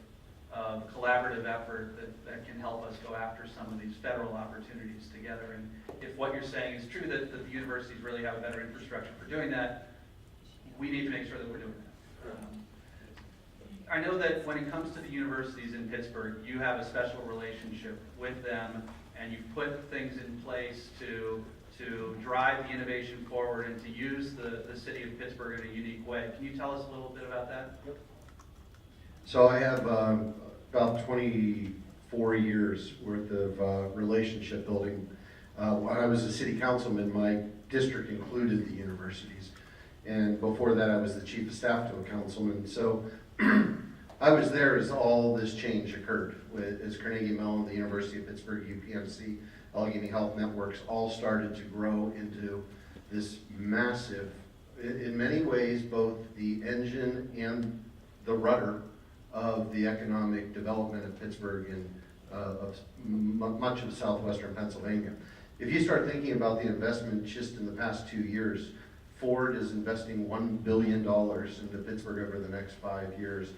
collaborative effort that can help us go after some of these federal opportunities together. And if what you're saying is true, that the universities really have a better infrastructure for doing that, we need to make sure that we're doing that. I know that when it comes to the universities in Pittsburgh, you have a special relationship with them, and you've put things in place to drive the innovation forward and to use the city of Pittsburgh in a unique way. Can you tell us a little bit about that? Yep. So I have about 24 years worth of relationship building. When I was a city councilman, my district included the universities. And before that, I was the chief of staff to a councilman. So I was there as all this change occurred, as Carnegie Mellon, the University of Pittsburgh, UPMC, Allegheny Health Networks all started to grow into this massive, in many ways, both the engine and the rudder of the economic development of Pittsburgh and of much of southwestern Pennsylvania. If you start thinking about the investment just in the past 2 years, Ford is investing $1 billion into Pittsburgh over the next 5 years.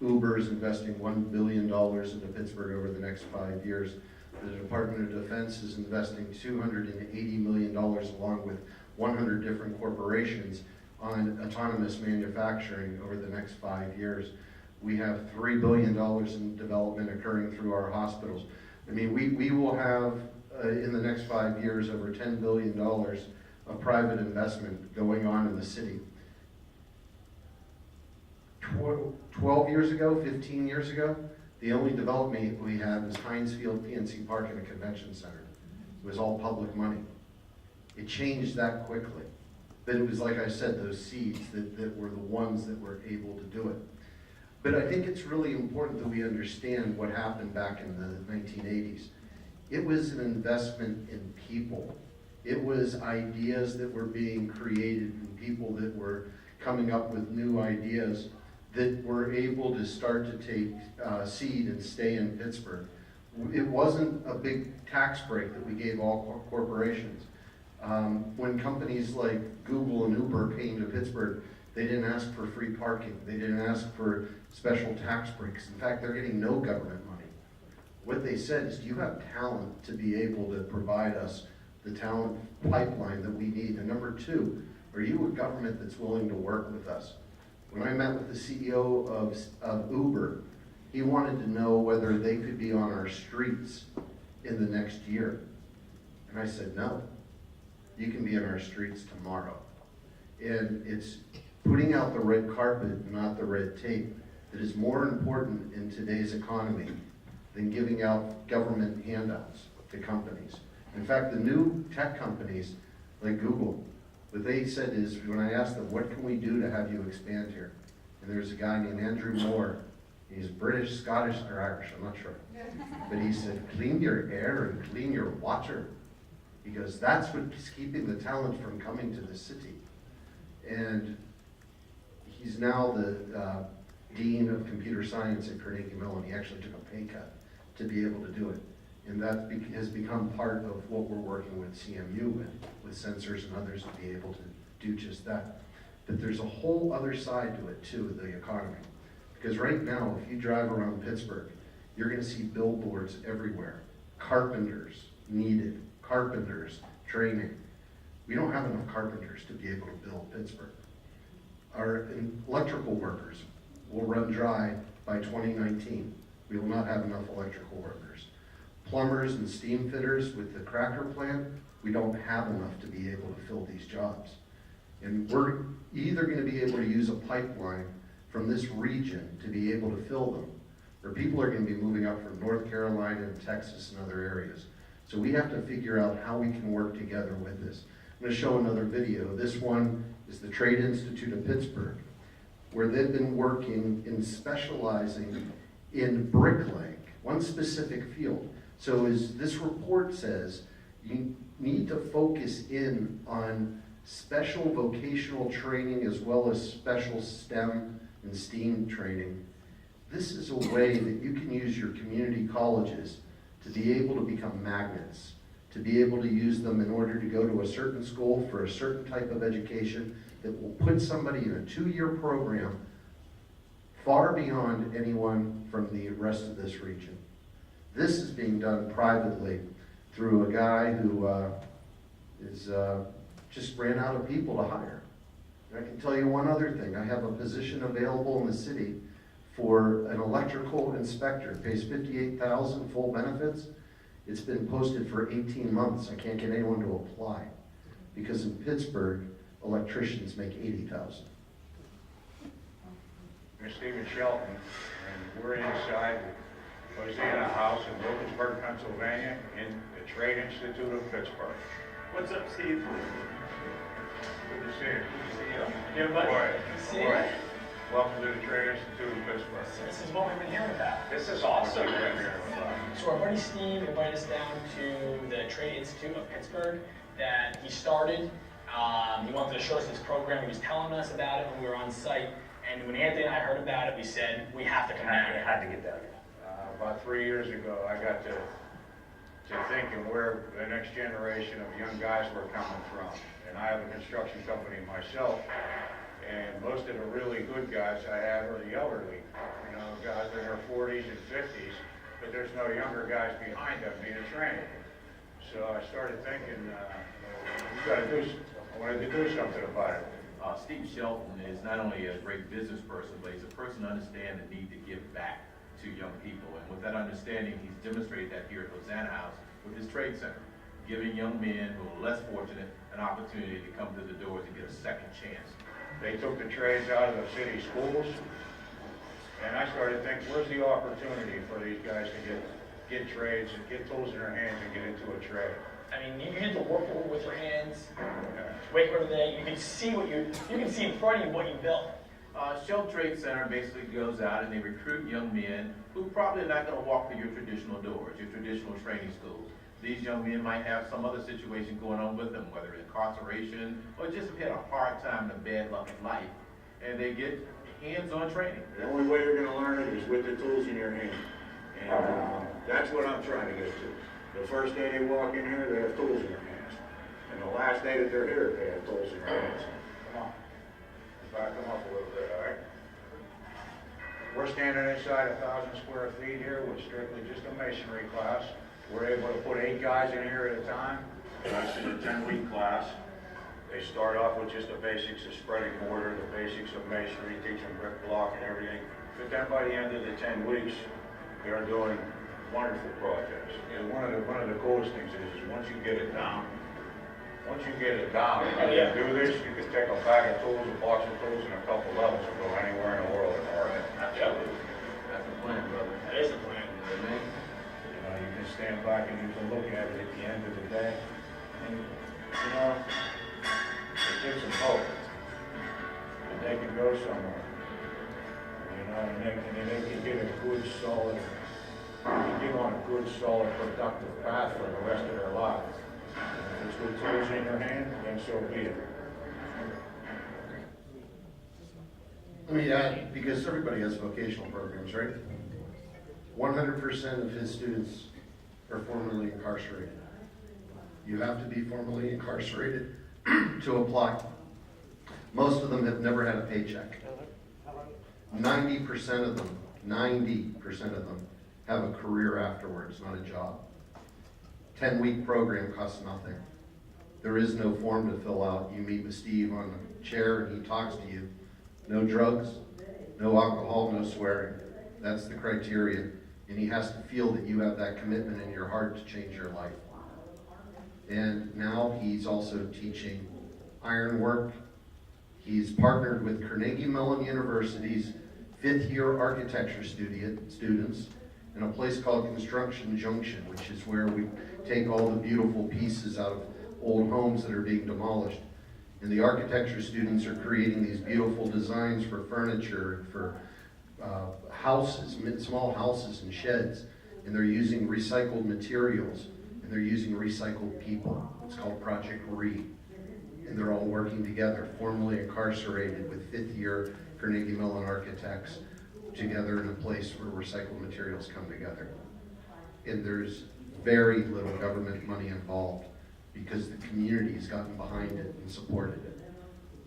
Uber is investing $1 billion into Pittsburgh over the next 5 years. The Department of Defense is investing $280 million along with 100 different corporations on autonomous manufacturing over the next 5 years. We have $3 billion in development occurring through our hospitals. I mean, we will have in the next 5 years over $10 billion of private investment going on in the city. 12 years ago, 15 years ago, the only development we had was Heinz Field, PNC Park, and a convention center. It was all public money. It changed that quickly. But it was, like I said, those seeds that were the ones that were able to do it. But I think it's really important that we understand what happened back in the 1980s. It was an investment in people. It was ideas that were being created and people that were coming up with new ideas that were able to start to take seed and stay in Pittsburgh. It wasn't a big tax break that we gave all corporations. When companies like Google and Uber came to Pittsburgh, they didn't ask for free parking. They didn't ask for special tax breaks. In fact, they're getting no government money. What they said is, do you have talent to be able to provide us the talent pipeline that we need? And number two, are you a government that's willing to work with us? When I met with the CEO of Uber, he wanted to know whether they could be on our streets in the next year. And I said, no, you can be on our streets tomorrow. And it's putting out the red carpet, not the red tape, that is more important in today's economy than giving out government handouts to companies. In fact, the new tech companies like Google, what they said is, when I asked them, what can we do to have you expand here? And there's a guy named Andrew Moore. He's British, Scottish, or Irish, I'm not sure. But he said, clean your air and clean your water. Because that's what's keeping the talent from coming to the city. And he's now the Dean of Computer Science at Carnegie Mellon. He actually took a pay cut to be able to do it. And that has become part of what we're working with CMU with sensors and others to be able to do just that. But there's a whole other side to it too, the economy. Because right now, if you drive around Pittsburgh, you're gonna see billboards everywhere. Carpenters needed, carpenters training. We don't have enough carpenters to be able to build Pittsburgh. Our electrical workers will run dry by 2019. We will not have enough electrical workers. Plumbers and steam fitters with the cracker plant, we don't have enough to be able to fill these jobs. And we're either going to be able to use a pipeline from this region to be able to fill them, where people are going to be moving up from North Carolina and Texas and other areas. So we have to figure out how we can work together with this. I'm going to show another video. This one is the Trade Institute of Pittsburgh, where they've been working in specializing in bricklaying, one specific field. So as this report says, you need to focus in on special vocational training as well as special STEM and STEAM training. This is a way that you can use your community colleges to be able to become magnets, to be able to use them in order to go to a certain school for a certain type of education that will put somebody in a 2-year program far beyond anyone from the rest of this region. This is being done privately through a guy who just ran out of people to hire. And I can tell you one other thing. I have a position available in the city for an electrical inspector. Pays $58,000, full benefits. It's been posted for 18 months. I can't get anyone to apply because in Pittsburgh, electricians make $80,000. I'm Stephen Shelton, and we're inside Hosanna House in Wilkinsburg, Pennsylvania, in the Trade Institute of Pittsburgh. What's up, Steve? Good to see you. Good to see you. Yeah, buddy. Boy, Good to see boy. you. Welcome to the Trade Institute of Pittsburgh. This is what we've been hearing about. This is awesome. What you've been hearing about. So our buddy Steve invited us down to the Trade Institute of Pittsburgh that he started. He wanted to show us his program. He was telling us about it when we were on site. And when Anthony and I heard about it, we said, we have to come down here. Had to get down here. About 3 years ago, I got to thinking where the next generation of young guys were coming from. And I have a construction company myself, and most of the really good guys I have are the elderly. You know, guys in their 40s and 50s, but there's no younger guys behind them being trained. So I started thinking, I wanted to do something about it. Steve Shelton is not only a great business person, but he's a person who understands the need to give back to young people. And with that understanding, he's demonstrated that here at Hosanna House with his trade center, giving young men who are less fortunate an opportunity to come to the doors and get a second chance. They took the trades out of the city schools, and I started thinking, where's the opportunity for these guys to get trades and get tools in their hands and get into a trade? I mean, you get to work with your hands, wake every day. You can see you can see in front of you what you built. Shell Trade Center basically goes out and they recruit young men who probably are not going to walk through your traditional doors, your traditional training schools. These young men might have some other situation going on with them, whether incarceration or just have had a hard time and a bad luck in life, and they get hands-on training. The only way you're going to learn it is with the tools in your hand, and that's what I'm trying to get to. The first day they walk in here, they have tools in their hands, and the last day that they're here, they have tools in their hands. Come on. Back them up a little bit, all right? We're standing inside 1,000 square feet here with strictly just a masonry class. We're able to put 8 guys in here at a time. This is a 10-week class. They start off with just the basics of spreading mortar, the basics of masonry, teach them brick block and everything. But then by the end of the 10 weeks, they're doing wonderful projects. And one of the coolest things is once you get it down, and you do this, you can take a bag of tools, a box of tools, and a couple levels and go anywhere in the world and learn it. Absolutely. That's the plan, brother. That is the plan. You can stand back and you can look at it at the end of the day, and it gives them hope that they can go somewhere. And they can get a good, solid, get on a good, solid, productive path for the rest of their lives. If it's with tools in your hand, then so be it. Let me add, because everybody has vocational programs, right? 100% of his students are formerly incarcerated. You have to be formerly incarcerated to apply. Most of them have never had a paycheck. 90% of them have a career afterwards, not a job. 10-week program costs nothing. There is no form to fill out. You meet with Steve on the chair and he talks to you. No drugs, no alcohol, no swearing. That's the criteria. And he has to feel that you have that commitment in your heart to change your life. And now he's also teaching ironwork. He's partnered with Carnegie Mellon University's fifth-year architecture students in a place called Construction Junction, which is where we take all the beautiful pieces out of old homes that are being demolished. And the architecture students are creating these beautiful designs for furniture, for houses, small houses and sheds. And they're using recycled materials, and they're using recycled people. It's called Project RE. And they're all working together, formerly incarcerated with fifth-year Carnegie Mellon architects together in a place where recycled materials come together. And there's very little government money involved because the community has gotten behind it and supported it.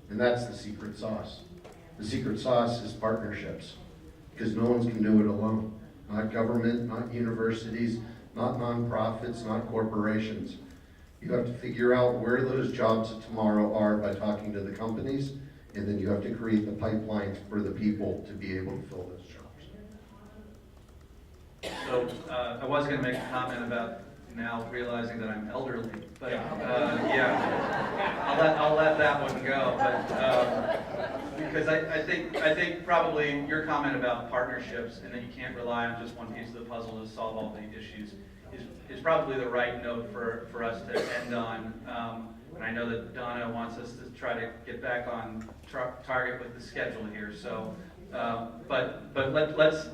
And that's the secret sauce. The secret sauce is partnerships, because no one can do it alone. Not government, not universities, not nonprofits, not corporations. You have to figure out where those jobs of tomorrow are by talking to the companies, and then you have to create the pipelines for the people to be able to fill those jobs. So I was going to make a comment about now realizing that I'm elderly, but yeah, I'll let that one go. But because I think probably your comment about partnerships and that you can't rely on just one piece of the puzzle to solve all the issues is probably the right note for us to end on. And I know that Donna wants us to try to get back on target with the schedule here. So, but let's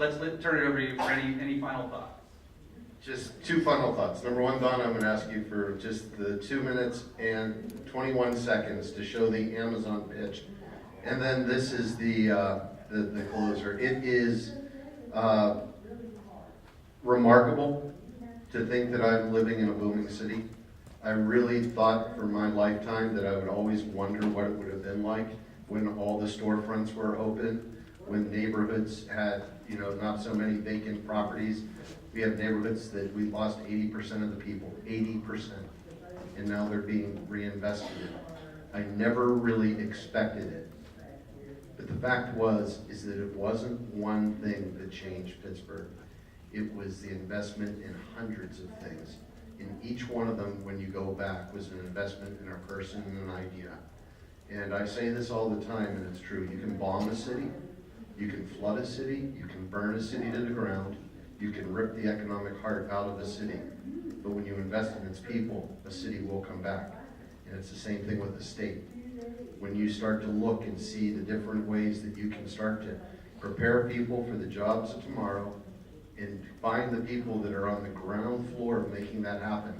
turn it over to you for any final thoughts. Just two final thoughts. Number one, Donna, I'm going to ask you for just the 2 minutes and 21 seconds to show the Amazon pitch. And then this is the closer. It is remarkable to think that I'm living in a booming city. I really thought for my lifetime that I would always wonder what it would have been like when all the storefronts were open, when neighborhoods had, not so many vacant properties. We have neighborhoods that we lost 80% of the people, 80%, and now they're being reinvested in. I never really expected it. But the fact is that it wasn't one thing that changed Pittsburgh. It was the investment in hundreds of things. And each one of them, when you go back, was an investment in a person and an idea. And I say this all the time, and it's true. You can bomb a city, you can flood a city, you can burn a city to the ground, you can rip the economic heart out of a city. But when you invest in its people, a city will come back. And it's the same thing with the state. When you start to look and see the different ways that you can start to prepare people for the jobs of tomorrow, and find the people that are on the ground floor of making that happen.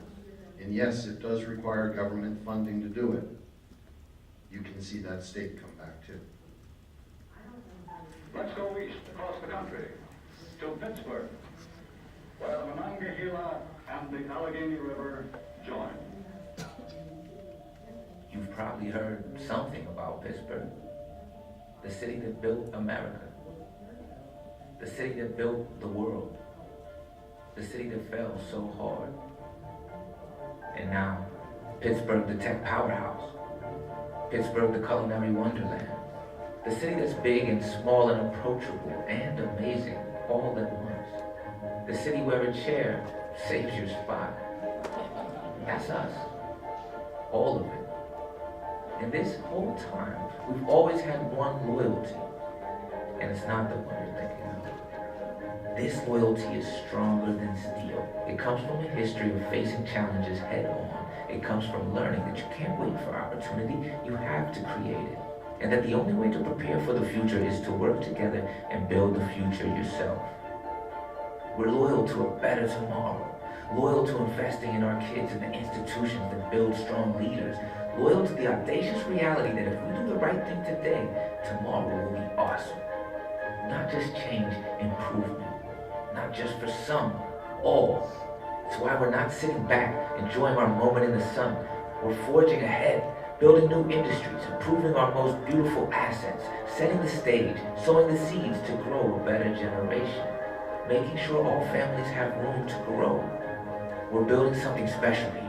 And yes, it does require government funding to do it. You can see that state come back too. Let's go east across the country to Pittsburgh, where the Monongahela and the Allegheny River join. You've probably heard something about Pittsburgh, the city that built America. The city that built the world. The city that fell so hard. And now, Pittsburgh, the tech powerhouse. Pittsburgh, the culinary wonderland. The city that's big and small and approachable and amazing all at once. The city where a chair saves your spot. That's us. All of it. And this whole time, we've always had one loyalty. And it's not the one you're thinking of. This loyalty is stronger than steel. It comes from a history of facing challenges head on. It comes from learning that you can't wait for opportunity, you have to create it. And that the only way to prepare for the future is to work together and build the future yourself. We're loyal to a better tomorrow. Loyal to investing in our kids and the institutions that build strong leaders. Loyal to the audacious reality that if we do the right thing today, tomorrow will be awesome. Not just change, improvement. Not just for some, all. It's why we're not sitting back, enjoying our moment in the sun. We're forging ahead, building new industries, improving our most beautiful assets, setting the stage, sowing the seeds to grow a better generation, making sure all families have room to grow. We're building something special here.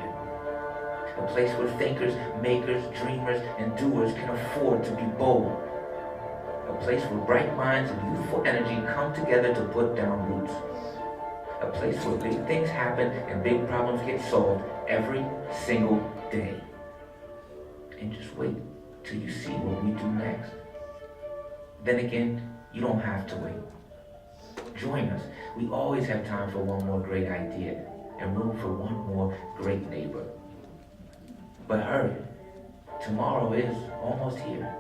A place where thinkers, makers, dreamers, and doers can afford to be bold. A place where bright minds and youthful energy come together to put down roots. A place where big things happen and big problems get solved every single day. And just wait till you see what we do next. Then again, You don't have to wait. Join us. We always have time for one more great idea and room for one more great neighbor. But hurry, tomorrow is almost here.